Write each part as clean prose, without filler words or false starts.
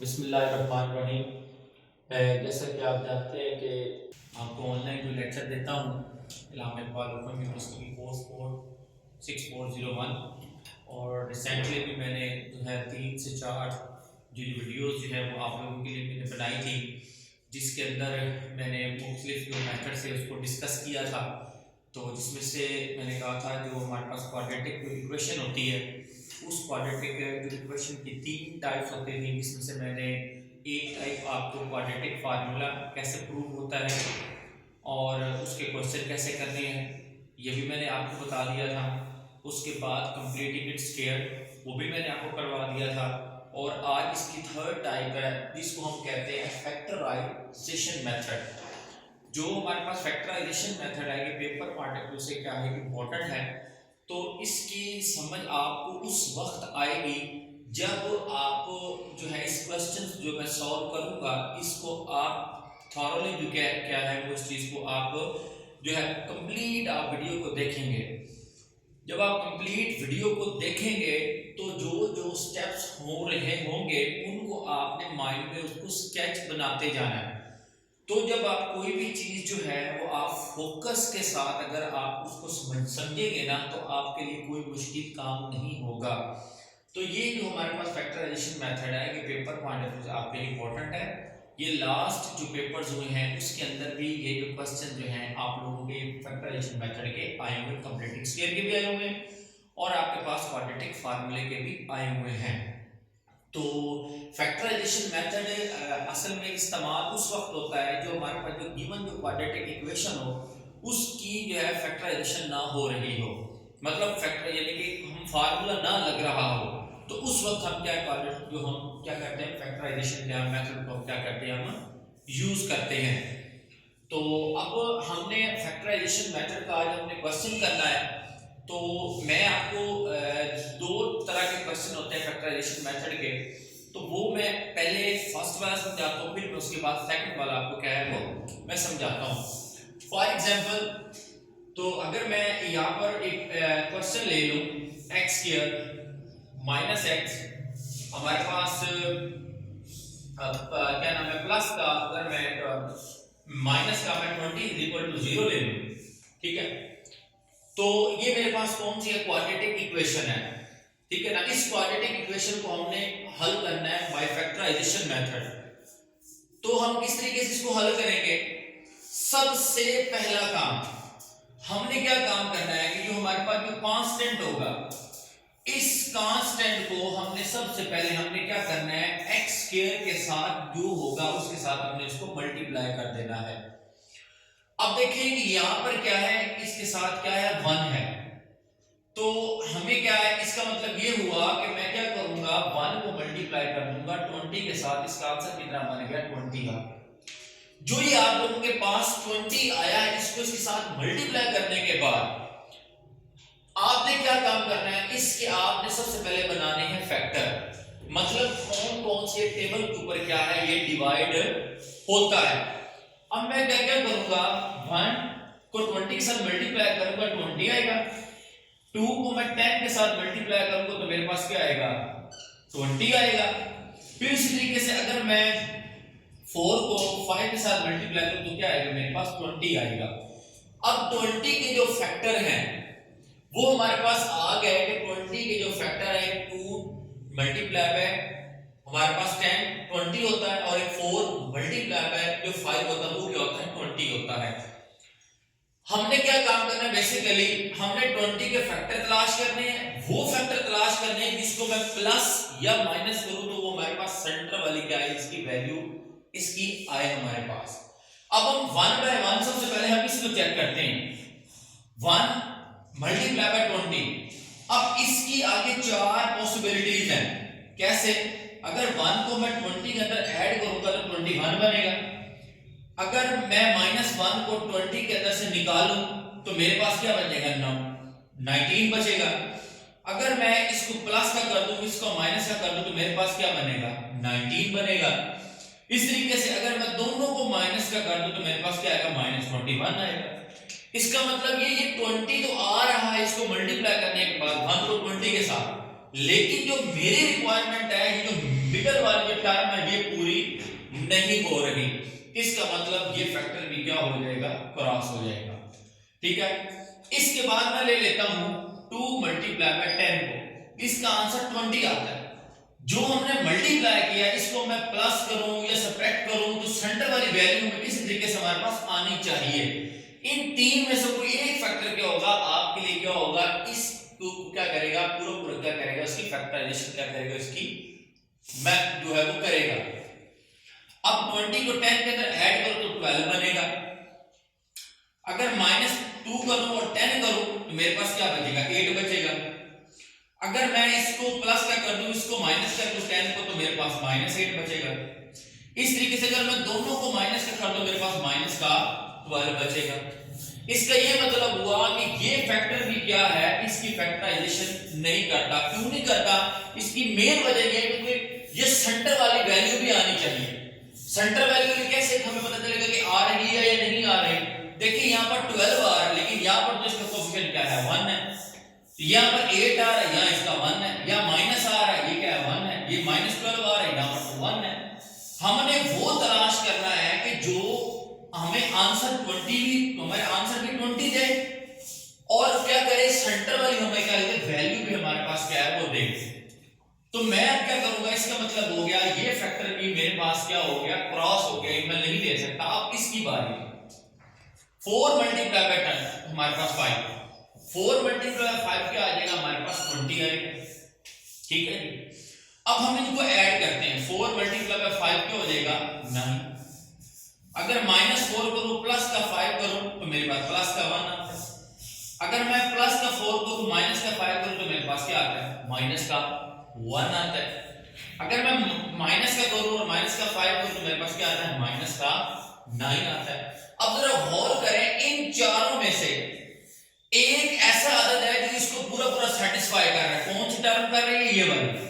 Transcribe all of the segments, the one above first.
बिस्मिल्लाहिर्रहमानिर्रहीम। जैसा कि आप जानते हैं कि आपको ऑनलाइन जो लेक्चर देता हूँ इलाहा इकबाल ओपन यूनिवर्सिटी की कोर्स कोड 6401 और रिसेंटली भी मैंने जो है 3 से 4 जो वीडियोस जो है वो आप लोगों के लिए मैंने बनाई थी, जिसके अंदर मैंने मुख्तलिफ जो मेथड से उसको डिस्कस किया था। तो जिसमें से मैंने कहा था जो हमारे पास क्वाड्रेटिक इक्वेशन होती है, उस क्वाड्रेटिक जो इक्वेशन की 3 टाइप्स होती थी, जिसमें से मैंने एक टाइप आपको क्वाड्रेटिक फार्मूला कैसे प्रूव होता है और उसके क्वेश्चन कैसे करने हैं ये भी मैंने आपको बता दिया था। उसके बाद कंप्लीटिंग इट स्क्वायर वो भी मैंने आपको करवा दिया था। और आज इसकी थर्ड टाइप है जिसको हम कहते हैं फैक्टराइजेशन मेथड। जो हमारे पास फैक्टराइजेशन मेथड है ये पेपर पॉइंट ऑफ व्यू से क्या है इम्पोर्टेंट है, तो इसकी समझ आपको उस वक्त आएगी जब आप जो है इस क्वेश्चन जो मैं सॉल्व करूंगा इसको आप थॉरोली जो क्या क्या है वो इस चीज को आप जो है कंप्लीट आप वीडियो को देखेंगे। जब आप कंप्लीट वीडियो को देखेंगे तो जो जो स्टेप्स हो रहे होंगे उनको आपने माइंड में उसको स्केच बनाते जाना है। तो जब आप कोई भी चीज जो है वो आप फोकस के साथ अगर आप उसको समझेंगे ना तो आपके लिए कोई मुश्किल काम नहीं होगा। तो ये जो हमारे पास फैक्टराइजेशन मेथड है ये पेपर पॉइंट ऑफ व्यू से आपके लिए इंपॉर्टेंट है। ये लास्ट जो पेपर्स हुए हैं उसके अंदर भी ये जो क्वेश्चन जो हैं आप लोगों के फैक्टराइजेशन मेथड के आए हुए, कंप्लीटिंग स्क्वायर के भी आए हुए हैं और आपके पास क्वाड्रेटिक फार्मूले के भी आए हुए हैं। तो फैक्टराइजेशन मेथड असल में इस्तेमाल उस वक्त होता है जो हमारे पास जो गिवन जो क्वाड्रेटिक इक्वेशन हो उसकी जो है फैक्टराइजेशन ना हो रही हो, मतलब फैक्टर यानी कि हम फार्मूला ना लग रहा हो, तो उस वक्त हम क्या जो हम क्या करते हैं फैक्टराइजेशन क्या मेथड को क्या करते हैं हम यूज करते हैं। तो अब हमने फैक्टराइजेशन मेथड का आज हमने क्वेश्चन करना है। तो मैं आपको दो तरह के क्वेश्चन होते हैं फैक्टराइजेशन मेथड के, तो वो मैं पहले फर्स्ट वाला समझाता हूँ फिर मैं उसके बाद सेकंड वाला आपको क्या है वो मैं समझाता हूँ। फॉर एग्जांपल तो अगर मैं यहाँ पर एक क्वेश्चन ले लूँ एक्स स्क्वायर माइनस एक्स, हमारे पास क्या नाम है प्लस का, अगर मैं माइनस का मैं 20 इज इक्वल टू 0 ले लूँ, ठीक है, तो ये मेरे पास कौन सी है क्वाड्रेटिक इक्वेशन है, ठीक है ना। इस क्वाड्रेटिक इक्वेशन को हमने हल करना है बाय फैक्टराइजेशन मेथड। तो हम किस तरीके से इसको हल करेंगे, सबसे पहला काम हमने क्या काम करना है कि जो हमारे पास जो कांस्टेंट होगा इस कांस्टेंट को हमने सबसे पहले हमने क्या करना है एक्स स्क्वायर के साथ जो होगा उसके साथ हमने इसको मल्टीप्लाई कर देना है। अब देखेंगे यहां पर क्या है, इसके साथ क्या है 1 है, तो हमें क्या है इसका मतलब ये हुआ कि मैं क्या करूंगा 1 को मल्टीप्लाई कर दूंगा 20 के साथ, इसका आंसर कितना बन गया 20 का। जो ये आप लोगों के पास 20 आया है इसको इसके साथ मल्टीप्लाई करने के बाद आपने क्या काम करना है, इसके आपने सबसे पहले बनाने हैं फैक्टर, मतलब कौन कौन से टेबल के ऊपर क्या है ये डिवाइड होता है। अब मैं क्या क्या करूंगा 1 को 20 के साथ मल्टीप्लाई करूंगा 20 आएगा, 2 को मैं 10 के साथ मल्टीप्लाई करूंगा तो मेरे पास क्या आएगा 20 आएगा। फिर इसी तरीके से अगर मैं 4 को 5 के साथ मल्टीप्लाई करूं तो क्या आएगा मेरे पास 20 आएगा। अब 20 के जो फैक्टर हैं वो हमारे पास आ गए कि 20 के जो फैक्टर है 2 मल्टीप्लाई बाय हमारे पास 10 20 होता है और एक 4 मल्टीप्लाई बाय जो 5 होता है वो क्या होता है 20 होता है। हमने क्या काम करना है बेसिकली हमने 20 के फैक्टर तलाश करने हैं, वो फैक्टर तलाश करने हैं जिसको मैं प्लस या माइनस करूं तो वो हमारे पास सेंटर वाली क्या है इसकी वैल्यू इसकी आए हमारे पास। अब हम 1 बाय 1 सबसे पहले हम इसको चेक करते हैं 1 मल्टीप्लाई बाय 20। अब इसकी आगे 4 पॉसिबिलिटीज हैं, कैसे, अगर 1 को मैं 20 के अंदर ऐड करूंगा तो 21 बनेगा, अगर मैं -1 को 20 के अंदर से निकालूं तो मेरे पास क्या बचेगा 19 बचेगा, अगर मैं इसको प्लस का कर दूं इसको माइनस का कर दूं तो मेरे पास क्या बनेगा 19 बनेगा। इस तरीके से अगर मैं दोनों को माइनस का कर दूं तो मेरे पास क्या आएगा -21 आएगा। इसका मतलब ये 20 तो आ रहा है इसको मल्टीप्लाई करने के बाद 1 को 20 के साथ, लेकिन जो मेरी रिक्वायरमेंट है ये जो मिडल वाली जो टर्म है ये नहीं हो रही, इसका मतलब ये फैक्टर भी क्या हो जाएगा, क्रॉस हो जाएगा। ठीक है, इसके बाद मैं ले लेता हूं 2 मल्टीप्लाई बाय 10 को, इसका आंसर 20 आता है। जो हमने मल्टीप्लाई किया इसको मैं प्लस करूं या सब्ट्रैक्ट करूं तो सेंटर वाली वैल्यू में किस तरीके से हमारे पास आनी चाहिए। इन तीन में से कोई एक फैक्टर क्या होगा आपके लिए, क्या होगा, इसको क्या करेगा, पूरा पूरा क्या करेगा, उसकी फैक्टराइजेशन क्या करेगा, इसकी मैथ जो है वो करेगा। अब 20 को 10 के अंदर ऐड करो तो 12 बनेगा। अगर -2 करूं और 10 करूं तो मेरे पास क्या बचेगा, 8 बचेगा। अगर मैं इसको प्लस का कर दूं, इसको माइनस कर दूं 10 को, तो मेरे पास -8 बचेगा। इस तरीके से अगर मैं दोनों को माइनस का कर दूं, मेरे पास माइनस का 12 बचेगा। इसका ये मतलब हुआ कि ये फैक्टर भी क्या है, इसकी फैक्टराइजेशन नहीं करता। क्यों नहीं करता, इसकी मेन वजह ये है कि ये सेंटर वाली वैल्यू भी आनी चाहिए। सेंटर वैल्यू में कैसे हमें पता चलेगा कि आ रही है या नहीं आ रही। देखिए यहां पर 12 आ रहा है, लेकिन यहां पर तो इसका कोएफिशिएंट क्या है, 1 है। यहां पर 8 आ रहा है, यहां इसका 1 है। यहां माइनस आ रहा है, ये क्या है, 1 है। ये -12 आ रहा है, यहां पर 1 है। हमने वो तलाश करना है कि जो हमें आंसर 20 भी, हमारे आंसर भी 20 दे, और क्या करे, सेंटर वाली हमें क्या दे, वैल्यू भी हमारे पास क्या है वो दे। तो मैं अब क्या करूंगा, इसका मतलब हो गया ये फैक्टर भी मेरे पास क्या हो गया, क्रॉस हो गया, मैं नहीं दे सकता। अब इसकी बारी, 4 मल्टीप्लाई बाय 10 हमारे पास 5, 4 मल्टीप्लाई बाय 5 क्या आ जाएगा, हमारे पास 20 आएगा। ठीक है जी, अब हम इनको ऐड करते हैं। 4 मल्टीप्लाई बाय 5 क्या हो जाएगा, 9। अगर -4 करूं प्लस का 5 करूं तो मेरे पास प्लस का 1 आता है। अगर मैं प्लस का 4 करूं माइनस का 5 करूं तो मेरे पास क्या आता है, माइनस का 1 आता है। अगर मैं माइनस का करूं और माइनस का 5 करूं तो मेरे पास क्या आता है, माइनस का 9 आता है। अब जरा गौर करें, इन चारों में से एक ऐसा अदद है जो इसको पूरा पूरा सेटिस्फाई कर रहा है। कौन सी टर्म कर रही है, ये वाली।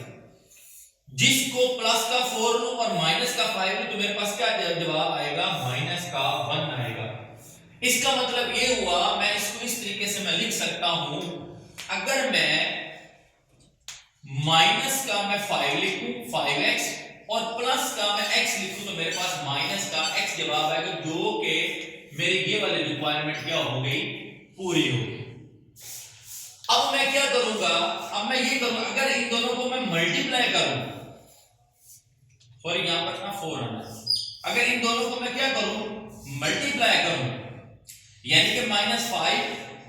जिसको प्लस का 4 लूं और माइनस का 5 लूं तो मेरे पास क्या जवाब आएगा, माइनस का 1 आएगा। इसका मतलब ये हुआ, मैं इसको इस तरीके से मैं लिख सकता हूं, अगर मैं माइनस का मैं 5 लिखूं 5x और प्लस का मैं x लिखूं तो मेरे पास माइनस का x जवाब आएगा, जो कि मेरी ये वाली रिक्वायरमेंट क्या हो गई, पूरी हो गई। अब मैं क्या करूंगा, अब मैं ये करूंगा, अगर इन दोनों को मैं मल्टीप्लाई करूं, सॉरी यहां पर ना 4 आना, अगर इन दोनों को मैं क्या करूं, मल्टीप्लाई करूं, यानी कि -5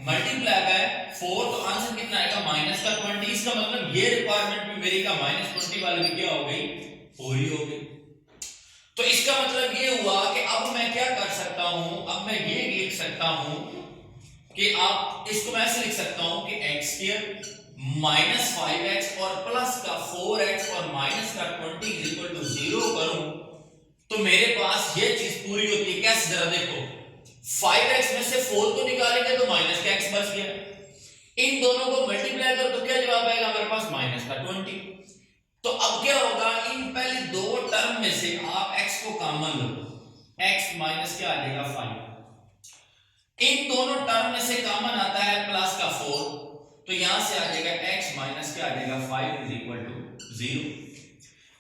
मल्टीप्लाई बाय 4 तो आंसर कितना आएगा, माइनस का 20। इसका मतलब ये रिक्वायरमेंट भी मेरी का -20 वाली भी क्या हो गई, पूरी हो गई। तो इसका मतलब ये हुआ कि अब मैं क्या कर सकता हूं, अब मैं ये लिख सकता हूं कि आप इसको मैं ऐसे लिख सकता हूं कि x² -5x और प्लस का 4x और माइनस का 20 = 0 करूं तो मेरे पास ये चीज पूरी होती है। कैसे, जरा देखो, 5x में से 4 को निकालेंगे तो माइनस का x बच गया। इन दोनों को मल्टीप्लाई करो तो क्या जवाब आएगा हमारे पास, माइनस का 20। तो अब क्या होगा, इन पहले दो टर्म में से आप x को कॉमन लो, x माइनस क्या आ जाएगा 5। इन दोनों टर्म में से कॉमन आता है प्लस का 4, तो यहां से आ जाएगा x माइनस क्या आ जाएगा 5 = 0।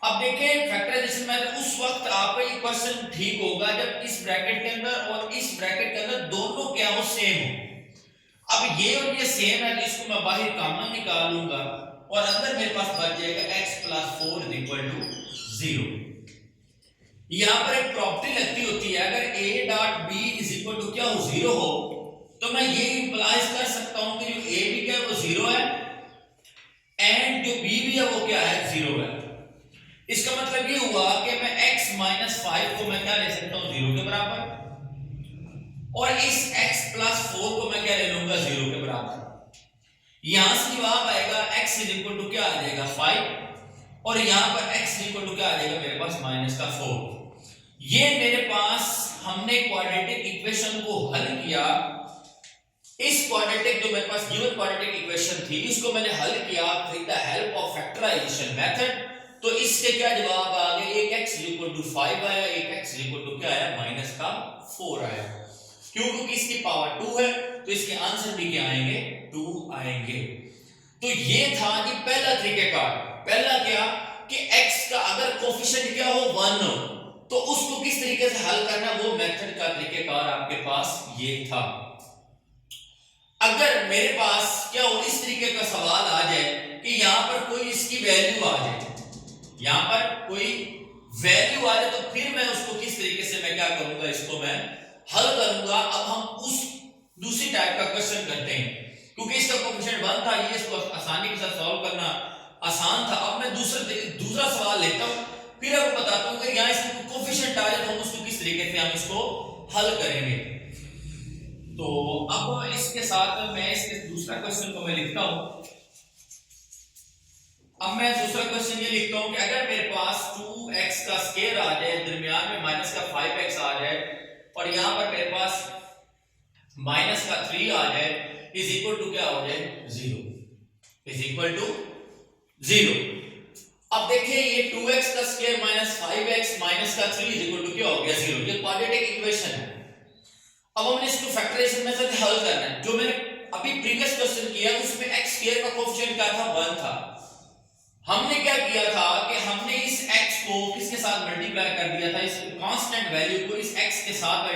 अब देखें फैक्टराइजेशन में उस वक्त आपका ये क्वेश्चन ठीक होगा जब इस ब्रैकेट के अंदर और इस ब्रैकेट के अंदर दोनों क्या हो, सेम हो। अब ये और ये सेम है तो इसको मैं बाहर कॉमन निकाल लूंगा और अंदर मेरे पास बच जाएगा x + 4 = 0। यहां पर एक प्रॉपर्टी लगती होती है, अगर a.b = क्या हो, 0 हो, तो मैं ये इंप्लाइज कर सकता हूं कि जो a भी क्या है वो 0 है एंड जो b भी है वो क्या है, 0 है। इसका मतलब ये हुआ कि मैं x - 5 को मैं क्या ले सकता हूं, 0 के बराबर, और इस x + 4 को मैं क्या ले लूंगा, 0 के बराबर। यहां से जवाब आएगा x = क्या आ जाएगा 5 और यहां पर x = क्या आ जाएगा मेरे पास, -4। ये मेरे पास, हमने क्वाड्रेटिक इक्वेशन को हल किया। इस क्वाड्रेटिक जो मेरे पास गिवन क्वाड्रेटिक इक्वेशन थी, इसको मैंने हल किया with the help of factorisation method. तो इसके क्या जवाब आ गए, एक x = 5 आया, एक x = क्या आया, -4 आया। क्यों, क्योंकि इसकी पावर 2 है तो इसके आंसर भी क्या आएंगे, 2 आएंगे। तो ये था जी पहला तरीकेकार। पहला क्या कि x का अगर कोफिशिएंट क्या हो, 1 हो तो उसको किस तरीके से हल करना, वो मेथड का तरीकेकार आपके पास ये था। अगर मेरे पास क्या हो इस तरीके का सवाल आ जाए कि यहां पर कोई इसकी वैल्यू आ जाए, यहां पर कोई वैल्यू आ जाए, तो फिर मैं उसको किस तरीके से मैं क्या करूंगा, इसको मैं हल करूंगा। अब हम उस दूसरी टाइप का क्वेश्चन करते हैं, क्योंकि इसका कोएफिशिएंट 1 था, ये इसको आसानी के साथ सॉल्व करना आसान था। अब मैं दूसरा सवाल लेता हूं, फिर आपको बताता हूं कि यहां इसमें कोएफिशिएंट आ जाए तो हम उसको किस तरीके से हम इसको हल करेंगे। तो अब इसके साथ मैं इसके दूसरा क्वेश्चन को मैं लिखता हूं। अब मैं दूसरा क्वेश्चन ये लिखता हूं कि अगर मेरे पास 2x का स्क्वायर आ जाए, दरमियान में माइनस का 5x आ जाए, और यहां पर मेरे पास माइनस का 3 आ जाए, इज इक्वल टू क्या हो जाए 0, इज इक्वल टू 0। अब देखिए ये 2x का स्क्वायर माइनस 5x माइनस का 3 इज इक्वल टू क्या हो गया 0। ये क्वाड्रेटिक इक्वेशन है। अब हमने इसको फैक्टराइजेशन मेथड से हल करना है। जो मैंने अभी प्रीवियस क्वेश्चन किया उसमें x स्क्वायर का कोएफिशिएंट क्या था 1 था। हमने क्या किया था कि हमने इस x को किसके साथ मल्टीप्लाई कर दिया था, इस कांस्टेंट वैल्यू को इस x के साथ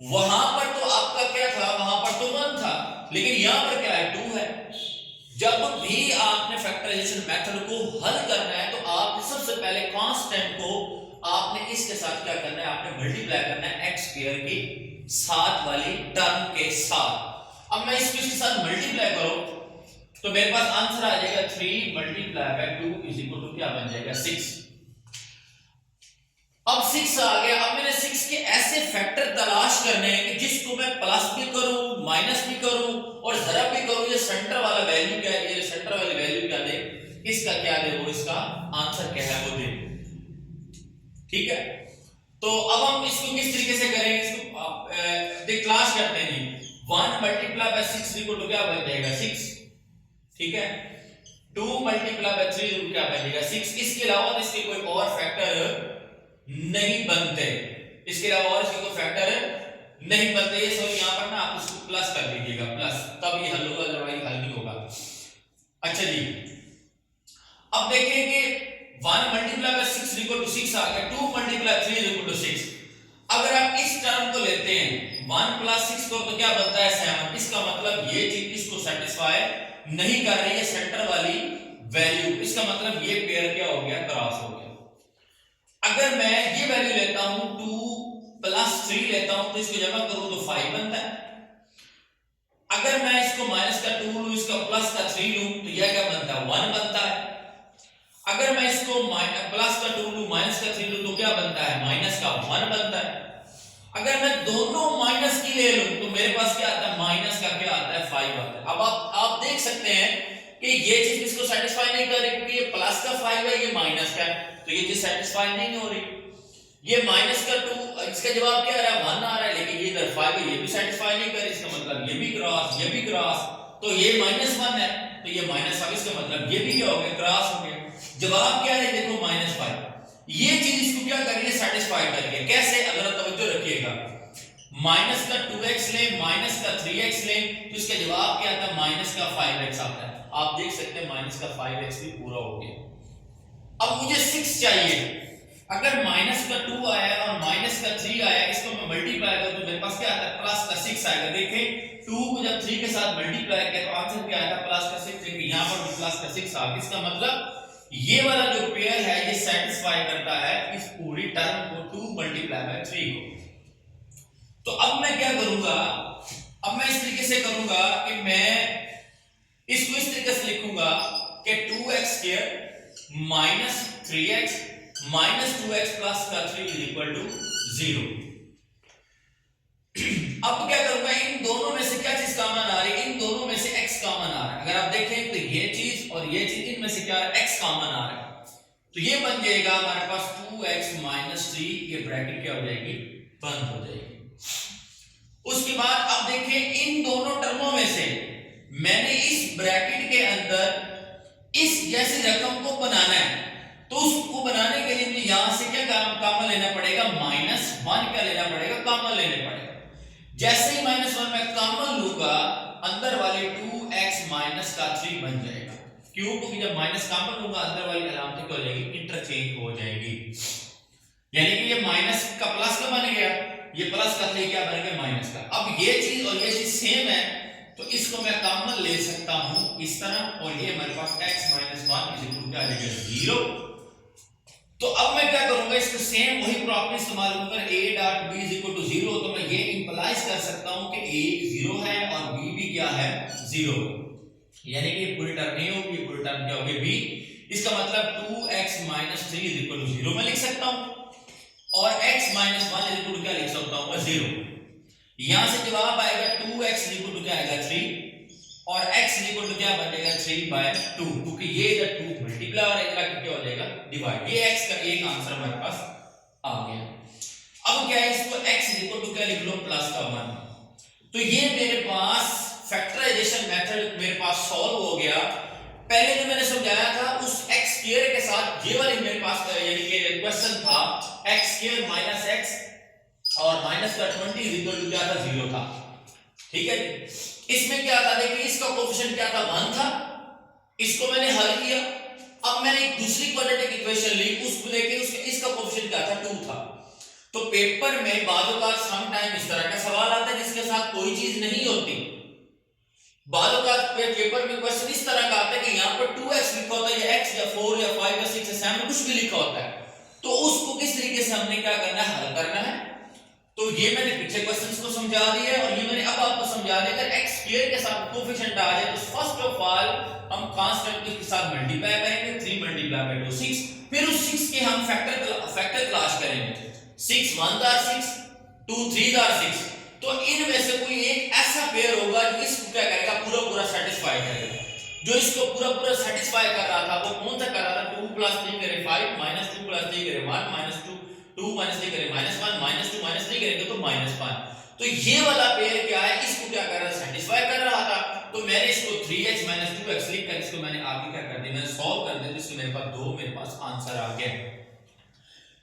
वहां पर तो आपका क्या था, वहां पर तो 1 था, लेकिन यहां पर क्या है 2 है। जब भी आपने फैक्टराइजेशन मेथड को हल करना है तो आपने सबसे पहले कांस्टेंट को आपने इसके साथ क्या करना है, आपने मल्टीप्लाई करना है x स्क्वायर की साथ वाली टर्म के साथ। अब मैं इसके साथ मल्टीप्लाई करूं तो मेरे पास आंसर आ जाएगा 3 multiply by 2 is equal to क्या बन जाएगा 6। अब 6 आ गया। अब मैंने 6 के ऐसे फैक्टर तलाश करने हैं कि जिसको मैं प्लस भी करूं माइनस भी करूं और जरा भी करूं, ये सेंटर वाला वैल्यू क्या है, ये सेंटर वाली वैल्यू क्या दे, इसका क्या दे, वो इसका आंसर क्या है वो दे। ठीक है, तो अब हम इसको किस तरीके से करेंगे, इसको क्लास करते हैं। 1 मल्टीप्लाई बाय 6 इक्वल टू क्या बन जाएगा 6। ठीक है, 2 मल्टीप्लाई बाय 3 क्या बन जाएगा 6। इसके अलावा इसके कोई और फैक्टर नहीं बनते, इसके अलावा और इसके कोई फैक्टर नहीं बनते। ये सॉरी यहां पर ना आप उसको प्लस कर दीजिएगा, प्लस, तब ये हल होगा, अदरवाइज हल नहीं होगा। अच्छा जी, अब देखिए कि 1 मल्टीप्लाई बाय 6 इक्वल टू 6 आ गया, 2 मल्टीप्लाई 3 इक्वल टू 6। अगर आप इस टर्म को लेते हैं 1 प्लस 6 को तो क्या बनता है 7। इसका मतलब ये चीज इसको सेटिस्फाई नहीं कर रही है सेंटर वाली वैल्यू, इसका मतलब ये पेयर क्या हो गया, क्रॉस हो गया। अगर मैं ये वैल्यू लेता हूं 2 प्लस 3 लेता हूं तो इसको जमा करूं तो 5 बनता है। अगर मैं इसको माइनस का 2 लूं, इसका प्लस का 3 लूं तो यह क्या बनता है 1 बनता है। अगर मैं इसको प्लस का 2 लूं माइनस का 3 लूं तो क्या बनता है माइनस का 1 बनता है। अगर मैं दोनों माइनस की ले लूं तो मेरे पास क्या आता है माइनस का क्या आता है 5 आता है। अब आप देख सकते हैं कि ये चीज इसको सेटिस्फाई नहीं कर रही, क्योंकि ये प्लस का 5 है, ये माइनस का है, तो ये चीज सेटिस्फाई नहीं हो रही। ये माइनस का 2, इसका जवाब क्या आ रहा है 1 आ रहा है, लेकिन ये इधर 5 है, ये भी सेटिस्फाई नहीं कर रही। इसका मतलब ये भी क्रॉस, ये भी क्रॉस, तो ये -1 है, तो ये -5, इसका मतलब ये भी क्या हो गया क्रॉस हो गया। जवाब क्या है देखो -5। ये चीज इसको क्या कर रही है सेटिस्फाई कर रही है। कैसे, अगर तवज्जो रखिएगा, माइनस का 2x ले माइनस का 3x ले तो इसका जवाब क्या आता है माइनस का 5x आता है। आप देख सकते हैं माइनस का 5x भी पूरा हो गया। अब मुझे 6 चाहिए। अगर माइनस का 2 आया और माइनस का 3 आया, इसको मैं मल्टीप्लाई करूं तो मेरे पास क्या आता है प्लस का 6 आएगा। देखें 2 को जब 3 के साथ मल्टीप्लाई किया तो आंसर क्या आया था प्लस का 6, देखिए यहां पर भी प्लस का 6 आ गया। इसका मतलब ये वाला जो पेयर है ये सेटिस्फाई करता है इस पूरी टर्म को 2 मल्टीप्लाई बाय 3 को। तो अब मैं क्या करूंगा, अब मैं इस तरीके से करूंगा कि मैं इसको इस तरीके से लिखूंगा कि 2x square minus 3x minus 2x plus का 3 इज इक्वल टू 0। अब क्या करूंगा, इन दोनों में से क्या चीज कॉमन आ रही है, इन दोनों में से x कॉमन आ रहा है। अगर आप देखें तो ये चीज और ये चीज, इनमें से क्या x कॉमन आ रहा है, तो ये बन जाएगा हमारे पास 2x माइनस 3, ये ब्रैकेट क्या हो जाएगी बंद हो जाएगी। उसके बाद अब देखें इन दोनों टर्मों में से मैंने इस ब्रैकेट के अंदर इस जैसी रकम को बनाना है, तो उसको बनाने के लिए मुझे यहां से क्या कॉमन लेना पड़ेगा -1 क्या लेना पड़ेगा कॉमन लेने पड़ेगा। जैसे ही -1 मैं कॉमन लूंगा अंदर वाले 2x माइनस का 3 बन जाएगा। क्यूब की जब माइनस कॉमन होगा अंदर वाली अलामत क्या हो जाएगी, इंटरचेंज हो जाएगी। यानी कि ये माइनस का प्लस का बन गया, ये प्लस का थे क्या बन गया माइनस का। अब ये चीज और ये चीज सेम है तो इसको मैं कॉमन ले सकता हूं इस तरह, और ये हमारे पास x - 1 क्या आ जाएगा 0। तो अब मैं क्या करूंगा, इसको सेम वही प्रॉपर्टी इस्तेमाल करूंगा, a dot b is equal to 0। तो मैं ये इंप्लाइज कर सकता हूं कि a 0 है और b भी क्या है 0, यानी कि पूरी टर्म नहीं होगी, पूरी टर्म क्या होगी b। इसका मतलब 2x - 3 इज इक्वल टू 0 मैं लिख सकता हूं, और x - 1 इज इक्वल टू क्या लिख सकता हूं मैं 0। यहां से जवाब आएगा 2x इज इक्वल टू क्या आएगा 3, और x इज इक्वल टू क्या बन जाएगा 3/2, क्योंकि ये इधर 2 मल्टीप्लाई और इधर क्या हो जाएगा डिवाइड। ये x का एक आंसर हमारे पास आ गया। अब क्या है, इसको x इज इक्वल टू क्या लिख लो प्लस का 1। तो ये मेरे पास फैक्टराइजेशन मेथड मेरे पास सॉल्व हो गया। पहले जो मैंने समझाया था उस x स्क्वायर के साथ ये वाली मेरे पास यानी कि क्वेश्चन था x स्क्वायर माइनस x और माइनस का 20 इज इक्वल टू क्या था 0 था, ठीक है जी। इसमें क्या था, देखिए इसका कोएफिशिएंट क्या था 1 था, इसको मैंने हल किया। अब मैंने एक दूसरी क्वाड्रेटिक इक्वेशन ली, उसको लेके इसका कोएफिशिएंट क्या था 2 था। तो पेपर में बाजू का सम टाइम इस तरह का सवाल आता है जिसके साथ कोई चीज नहीं होती। बाजू का पेपर में क्वेश्चन इस तरह का आता है कि यहाँ पर 2x लिखा होता है या x या 4 या 5 या 6 या 7 कुछ भी लिखा होता है, तो उसको किस तरीके से हमने क्या करना है हल करना है। तो ये मैंने पिछले क्वेश्चंस को समझा दिया और ये मैंने अब आपको समझा दिया। अगर x स्क्वायर के साथ कोएफिशिएंट आ जाए तो फर्स्ट ऑफ ऑल हम कांस्टेंट के साथ मल्टीप्लाई करेंगे, 3 मल्टीप्लाई बाय 2 6, फिर उस 6 के हम फैक्टर तलाश करेंगे। 6 1 दार 6, 2 3 दार 6। तो इनमें से कोई एक ऐसा पेयर होगा जो इसको क्या करेगा पूरा पूरा सेटिस्फाई करेगा। जो इसको पूरा पूरा सेटिस्फाई कर रहा था वो कौन सा कर रहा था, 2 + 3 करे 5, -2 + 3 करे 1, -2 2 - 3 करे -1, -2 - 3 करेंगे तो -5। तो ये वाला पेयर क्या है, इसको क्या कर रहा है सेटिस्फाई कर रहा था। तो मैंने इसको 3x - 2x लिखकर इसको मैंने आगे क्या कर दिया, मैंने सॉल्व कर दिया, इसमें मेरे पास 2 मेरे पास आंसर आ गया।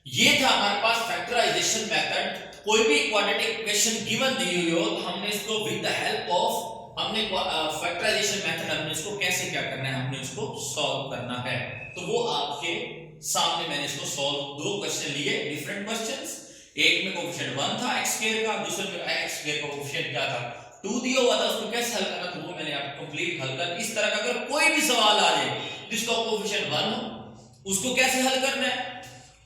ये था हमारे पास फैक्टराइजेशन मेथड। कोई भी क्वाड्रेटिक इक्वेशन गिवन दी हुई हो तो हमने इसको विद द हेल्प ऑफ हमने फैक्टराइजेशन मेथड हमने इसको कैसे क्या करना है, हमने इसको सॉल्व करना है। तो वो आपके सामने मैंने इसको सॉल्व 2 क्वेश्चन लिए, डिफरेंट क्वेश्चंस। एक में कोएफिशिएंट 1 था x स्क्वायर का, दूसरे में x स्क्वायर का कोएफिशिएंट क्या था 2 दिया हुआ था, उसको कैसे हल करना तो वो मैंने आपको कंप्लीट हल कर। इस तरह का अगर कोई भी सवाल आ जाए जिसका कोएफिशिएंट 1 हो उसको कैसे हल करना है,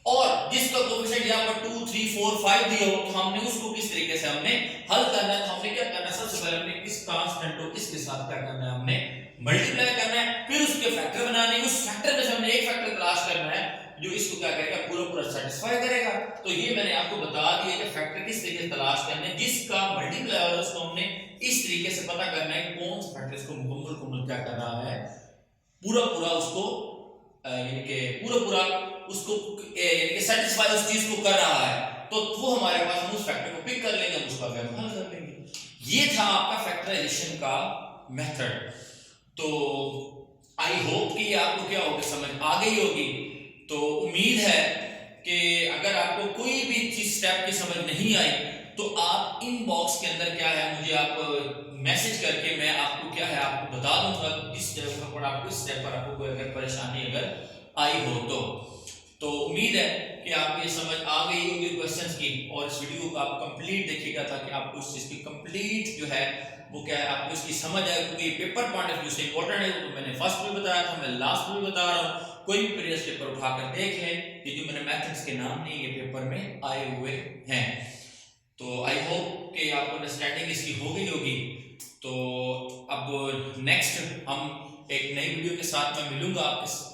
और जिसका कोएफिशिएंट यहां पर 2 3 4 5 दिया हो तो हमने उसको किस तरीके से हमने हल करना है। तो हमने क्या करना है, सबसे पहले हमने किस कांस्टेंट को इसके साथ क्या करना है, हमने मल्टीप्लाई करना है, फिर उसके फैक्टर बनाने हैं। उस फैक्टर में से हमने एक फैक्टर तलाश करना है जो इसको क्या करेगा पूरा पूरा सेटिस्फाई करेगा। तो ये मैंने आपको बता दिया कि फैक्टर किस तरीके से तलाश करना है, जिसका मल्टीप्लाई और उसको हमने इस तरीके से पता करना है कौन सा फैक्टर इसको मुकम्मल क्या कर रहा है, पूरा पूरा उसको यानी कि पूरा उसको यानी कि सेटिस्फाई उस चीज को कर रहा है। तो वो हमारे पास हम उस फैक्टर को पिक कर लेंगे, हम उसका वैल्यू हल कर लेंगे। ये था आपका फैक्टराइजेशन का मेथड। तो आई होप कि आपको क्या होगा समझ आ गई होगी। तो उम्मीद है कि अगर आपको कोई भी चीज स्टेप की समझ नहीं आई तो आप इनबॉक्स के अंदर क्या है मुझे आप मैसेज करके मैं आपको क्या है आपको बता दूंगा इस स्टेप पर आपको इस स्टेप पर आपको कोई अगर परेशानी अगर आई हो तो उम्मीद है कि आपको ये समझ आ गई होगी क्वेश्चंस की। और इस वीडियो को आप कंप्लीट देखिएगा ताकि आपको इस चीज की कंप्लीट जो है वो क्या है आपको इसकी समझ आए, क्योंकि पेपर पॉइंट ऑफ व्यू से इंपॉर्टेंट है। तो मैंने फर्स्ट में बताया था, मैं लास्ट में बता रहा हूँ। कोई भी प्रीवियस पेपर उठाकर देख लें, ये जो मैंने मेथड्स के नाम नहीं ये पेपर में आए हुए हैं। तो आई होप कि आपको अंडरस्टैंडिंग इसकी हो गई होगी। तो अब नेक्स्ट हम एक नई वीडियो के साथ मैं मिलूंगा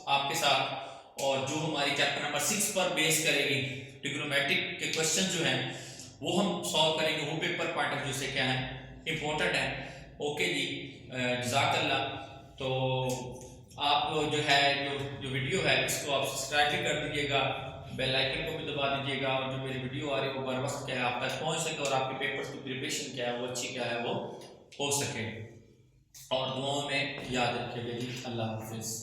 आपके साथ, और जो हमारी चैप्टर नंबर 6 पर बेस करेगी ट्रिग्नोमेट्रिक के क्वेश्चन जो हैं वो हम सॉल्व करेंगे। वो पेपर पॉइंट ऑफ व्यू से क्या है इंपॉर्टेंट है। ओके जी, जज़ाकल्लाह। तो आप जो है जो वीडियो है इसको आप सब्सक्राइब भी कर दीजिएगा, बेल आइकन को भी दबा दीजिएगा, और जो मेरी वीडियो आ रही है वो बर वक्त क्या है आप तक पहुंच सके और आपके पेपर्स की प्रिपरेशन क्या है वो अच्छी क्या है वो हो सके। और दुआओं में याद रखिएगा जी। अल्लाह हाफिज़।